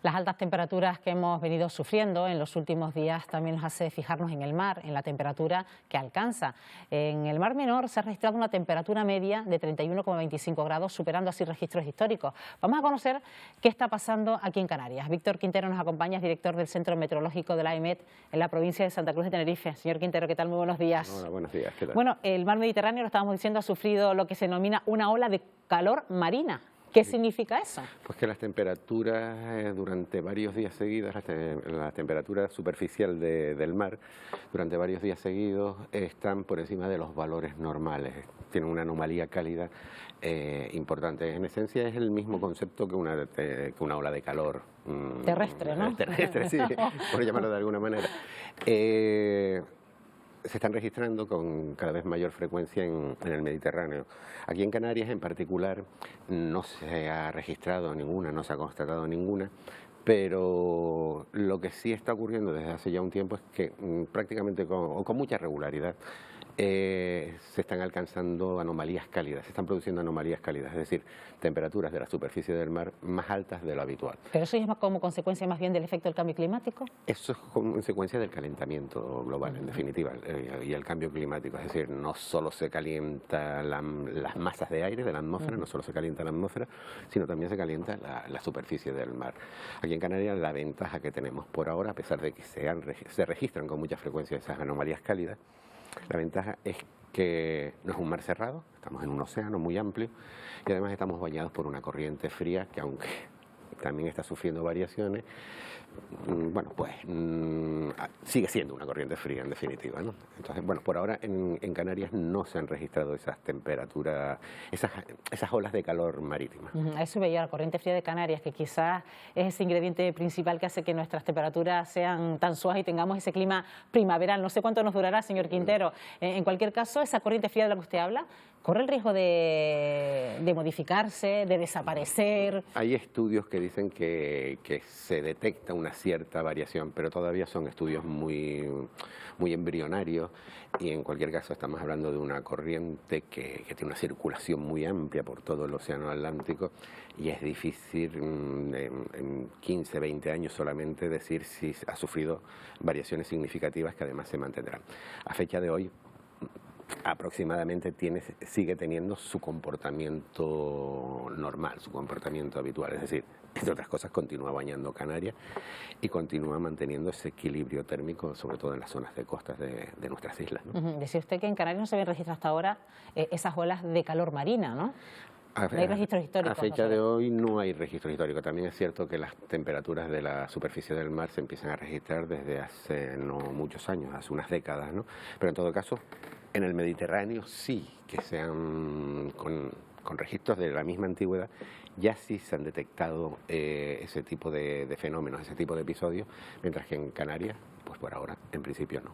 Las altas temperaturas que hemos venido sufriendo en los últimos días también nos hace fijarnos en el mar, en la temperatura que alcanza. En el Mar Menor se ha registrado una temperatura media de 31,25 grados, superando así registros históricos. Vamos a conocer qué está pasando aquí en Canarias. Víctor Quintero nos acompaña, es director del Centro Meteorológico de la AEMET en la provincia de Santa Cruz de Tenerife. Señor Quintero, ¿qué tal? Muy buenos días. Hola, buenos días. ¿Qué tal? Bueno, el mar Mediterráneo, lo estábamos diciendo, ha sufrido lo que se denomina una ola de calor marina. ¿Qué significa eso? Pues que las temperaturas durante varios días seguidos, la temperatura superficial del mar durante varios días seguidos están por encima de los valores normales. Tienen una anomalía cálida importante. En esencia es el mismo concepto que una ola de calor. Terrestre, ¿no? Terrestre, sí, por llamarlo de alguna manera. Se están registrando con cada vez mayor frecuencia en el Mediterráneo. Aquí en Canarias en particular no se ha registrado ninguna, no se ha constatado ninguna, pero lo que sí está ocurriendo desde hace ya un tiempo es que prácticamente con mucha regularidad se están alcanzando anomalías cálidas, se están produciendo anomalías cálidas, es decir, temperaturas de la superficie del mar más altas de lo habitual. ¿Pero eso es como consecuencia más bien del efecto del cambio climático? Eso es consecuencia del calentamiento global, en definitiva, y el cambio climático. Es decir, no solo se calienta las masas de aire de la atmósfera, no solo se calienta la atmósfera, sino también se calienta la superficie del mar. Aquí en Canarias la ventaja que tenemos por ahora, a pesar de que se registran con mucha frecuencia esas anomalías cálidas, la ventaja es que no es un mar cerrado, estamos en un océano muy amplio y además estamos bañados por una corriente fría que, aunque también está sufriendo variaciones, bueno, pues sigue siendo una corriente fría en definitiva, ¿no? Entonces, bueno, por ahora en Canarias no se han registrado esas temperaturas, esas olas de calor marítima. A eso veía la corriente fría de Canarias, que quizás es ese ingrediente principal que hace que nuestras temperaturas sean tan suaves y tengamos ese clima primaveral. No sé cuánto nos durará, señor Quintero. En cualquier caso, esa corriente fría de la que usted habla, ¿corre el riesgo de modificarse, de desaparecer? Hay estudios que dicen que se detecta una cierta variación, pero todavía son estudios muy embrionarios y en cualquier caso estamos hablando de una corriente que tiene una circulación muy amplia por todo el océano Atlántico y es difícil en 15, 20 años solamente decir si ha sufrido variaciones significativas que además se mantendrán. A fecha de hoy, aproximadamente sigue teniendo su comportamiento normal, su comportamiento habitual, es decir, entre otras cosas continúa bañando Canarias y continúa manteniendo ese equilibrio térmico, sobre todo en las zonas de costas de nuestras islas, ¿no? Decía usted que en Canarias no se habían registrado hasta ahora esas olas de calor marina, ¿no? No hay registros históricos. A fecha de hoy no hay registro histórico. También es cierto que las temperaturas de la superficie del mar se empiezan a registrar desde hace no muchos años, hace unas décadas, ¿no? Pero en todo caso, en el Mediterráneo sí que con registros de la misma antigüedad, ya sí se han detectado ese tipo de fenómenos, ese tipo de episodios, mientras que en Canarias, pues por ahora, en principio no.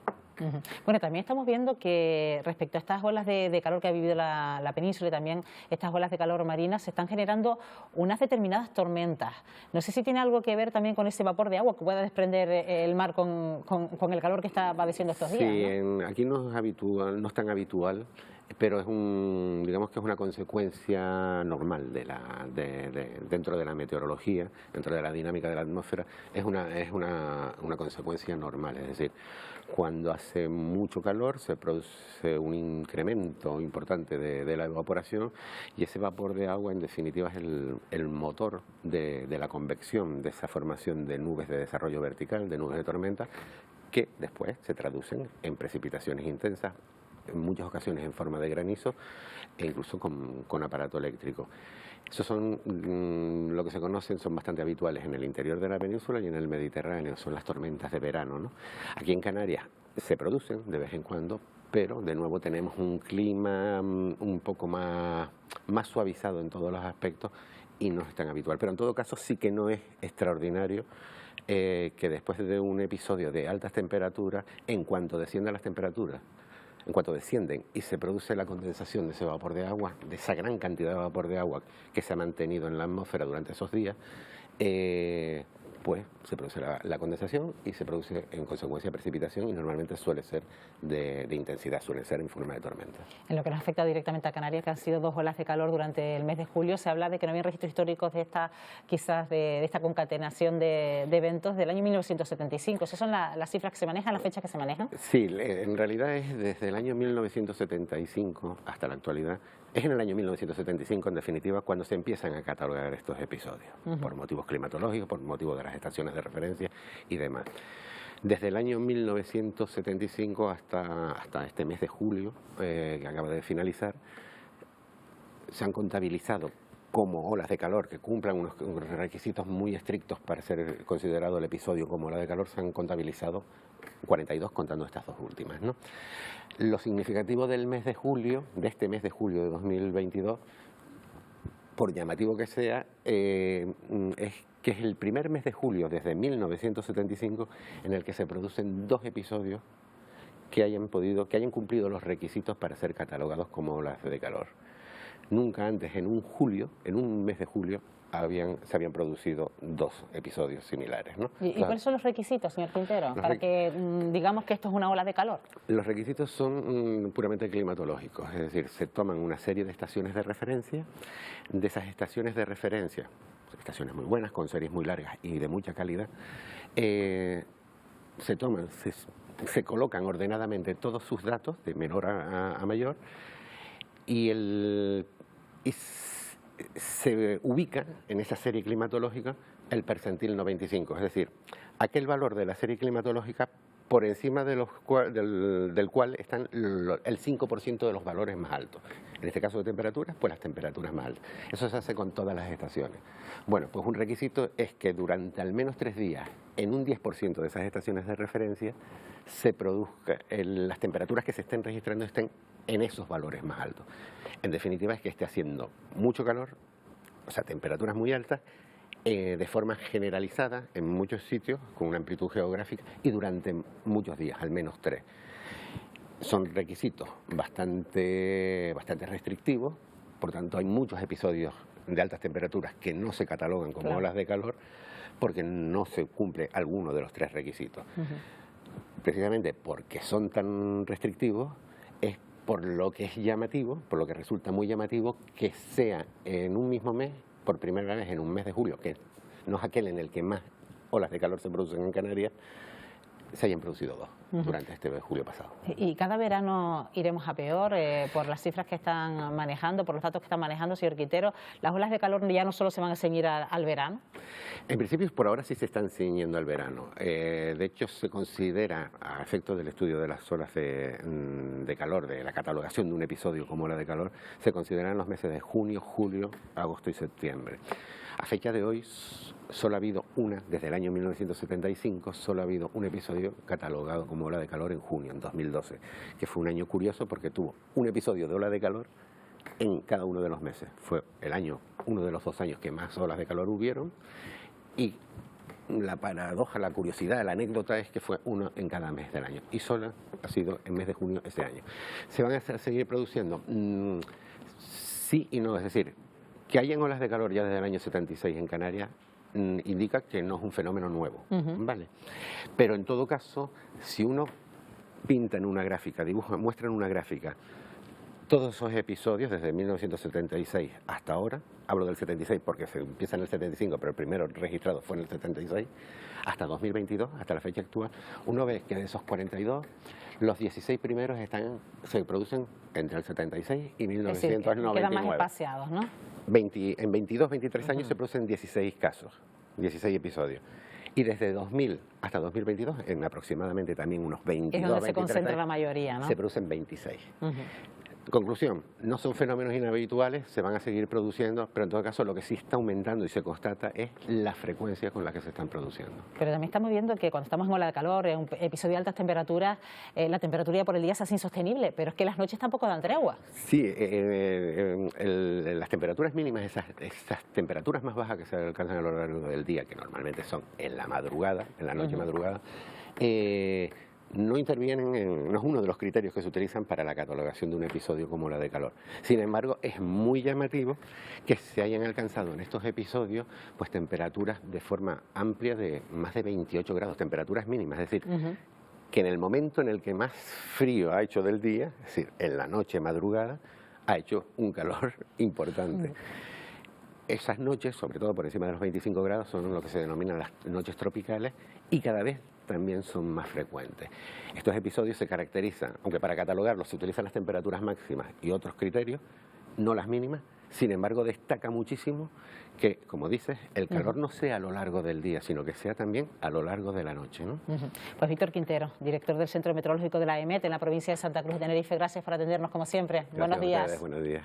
Bueno, también estamos viendo que respecto a estas olas de calor que ha vivido la península y también estas olas de calor marina, se están generando unas determinadas tormentas. No sé si tiene algo que ver también con ese vapor de agua que pueda desprender el mar con el calor que está padeciendo estos días. Sí, ¿no? aquí no es habitual, no es tan habitual, pero es digamos que es una consecuencia normal dentro de la meteorología, dentro de la dinámica de la atmósfera, es una consecuencia normal, es decir, cuando hace mucho calor se produce un incremento importante de la evaporación y ese vapor de agua en definitiva es el motor de la convección, de esa formación de nubes de desarrollo vertical, de nubes de tormenta, que después se traducen en precipitaciones intensas, en muchas ocasiones en forma de granizo e incluso con aparato eléctrico. Esos son lo que se conocen, son bastante habituales en el interior de la península y en el Mediterráneo, son las tormentas de verano, ¿no? Aquí en Canarias se producen de vez en cuando, pero de nuevo tenemos un clima un poco más suavizado en todos los aspectos y no es tan habitual. Pero en todo caso sí que no es extraordinario que después de un episodio de altas temperaturas, en cuanto desciendan las temperaturas, en cuanto descienden y se produce la condensación de ese vapor de agua, de esa gran cantidad de vapor de agua que se ha mantenido en la atmósfera durante esos días, pues se produce la condensación y se produce en consecuencia precipitación, y normalmente suele ser de intensidad, suele ser en forma de tormenta. En lo que nos afecta directamente a Canarias, que han sido 2 olas de calor durante el mes de julio, se habla de que no había registros históricos de esta, quizás de esta concatenación de eventos del año 1975. ¿Esas son las cifras que se manejan, las fechas que se manejan? Sí, en realidad es desde el año 1975 hasta la actualidad. Es en el año 1975, en definitiva, cuando se empiezan a catalogar estos episodios, por motivos climatológicos, por motivos de las estaciones de referencia y demás. Desde el año 1975 hasta este mes de julio, que acaba de finalizar, se han contabilizado como olas de calor que cumplan unos requisitos muy estrictos para ser considerado el episodio como ola de calor. Se han contabilizado 42, contando estas 2 últimas, ¿no? Lo significativo del mes de julio, de este mes de julio de 2022, por llamativo que sea, es que es el primer mes de julio desde 1975 en el que se producen 2 episodios que hayan cumplido los requisitos para ser catalogados como olas de calor. Nunca antes, en un mes de julio, se habían producido 2 episodios similares, ¿no? ¿Y cuáles son los requisitos, señor Quintero, para que digamos que esto es una ola de calor? Los requisitos son puramente climatológicos, es decir, se toman una serie de estaciones de referencia. De esas estaciones de referencia, estaciones muy buenas, con series muy largas y de mucha calidad, se colocan ordenadamente todos sus datos, de menor a mayor, y se ubica en esa serie climatológica el percentil 95, es decir, aquel valor de la serie climatológica por encima del cual están el 5% de los valores más altos. En este caso de temperaturas, pues las temperaturas más altas. Eso se hace con todas las estaciones. Bueno, pues un requisito es que durante al menos 3 días, en un 10% de esas estaciones de referencia, se produzca, las temperaturas que se estén registrando estén en esos valores más altos. En definitiva, es que esté haciendo mucho calor, o sea, temperaturas muy altas, de forma generalizada en muchos sitios, con una amplitud geográfica, y durante muchos días, al menos 3. Son requisitos bastante restrictivos, por tanto hay muchos episodios de altas temperaturas que no se catalogan como olas de calor porque no se cumple alguno de los 3 requisitos. Precisamente porque son tan restrictivos, es por lo que es llamativo, por lo que resulta muy llamativo que sea en un mismo mes, por primera vez en un mes de julio, que no es aquel en el que más olas de calor se producen en Canarias, se hayan producido 2 durante este mes de julio pasado. ¿Y cada verano iremos a peor por las cifras que están manejando, por los datos que están manejando, señor Quintero? ¿Las olas de calor ya no solo se van a ceñir al verano? En principio, por ahora sí se están ciñendo al verano. De hecho, se considera, a efectos del estudio de las olas de calor, de la catalogación de un episodio como ola de calor, se consideran los meses de junio, julio, agosto y septiembre. A fecha de hoy, solo ha habido desde el año 1975, solo ha habido un episodio catalogado como ola de calor en junio, en 2012, que fue un año curioso porque tuvo un episodio de ola de calor en cada uno de los meses. Fue uno de los 2 años que más olas de calor hubieron, y la paradoja, la curiosidad, la anécdota es que fue uno en cada mes del año, y solo ha sido el mes de junio este año. ¿Se van a seguir produciendo? Sí y no, es decir, que hayan olas de calor ya desde el año 76 en Canarias indica que no es un fenómeno nuevo, ¿vale? Pero en todo caso, si uno pinta en una gráfica, muestra en una gráfica todos esos episodios desde 1976 hasta ahora, hablo del 76 porque se empieza en el 75, pero el primero registrado fue en el 76, hasta 2022, hasta la fecha actual, uno ve que de esos 42, los 16 primeros se producen entre el 76 y 1999. Quedan más espaciados, ¿no? En 22, 23 años se producen 16 casos, 16 episodios. Y desde 2000 hasta 2022, en aproximadamente también unos 22, es donde se 23 concentra años, la mayoría, ¿no? Se producen 26. Conclusión, no son fenómenos inhabituales, se van a seguir produciendo, pero en todo caso lo que sí está aumentando y se constata es la frecuencia con la que se están produciendo. Pero también estamos viendo que cuando estamos en ola de calor, en un episodio de altas temperaturas, la temperatura por el día se hace insostenible, pero es que las noches tampoco dan tregua. Sí, las temperaturas mínimas, esas temperaturas más bajas que se alcanzan a lo largo del día, que normalmente son en la madrugada, en la noche madrugada, no intervienen, no es uno de los criterios que se utilizan para la catalogación de un episodio como la de calor. Sin embargo, es muy llamativo que se hayan alcanzado en estos episodios pues temperaturas de forma amplia de más de 28 grados, temperaturas mínimas, es decir, que en el momento en el que más frío ha hecho del día, es decir, en la noche madrugada, ha hecho un calor importante. Esas noches, sobre todo por encima de los 25 grados, son lo que se denominan las noches tropicales y cada vez también son más frecuentes. Estos episodios se caracterizan, aunque para catalogarlos se utilizan las temperaturas máximas y otros criterios, no las mínimas. Sin embargo, destaca muchísimo que, como dices, el calor no sea a lo largo del día, sino que sea también a lo largo de la noche, ¿no? Pues Víctor Quintero, director del Centro Meteorológico de la EMET en la provincia de Santa Cruz de Tenerife, gracias por atendernos como siempre. Gracias Buenos días. a ustedes, buenos días.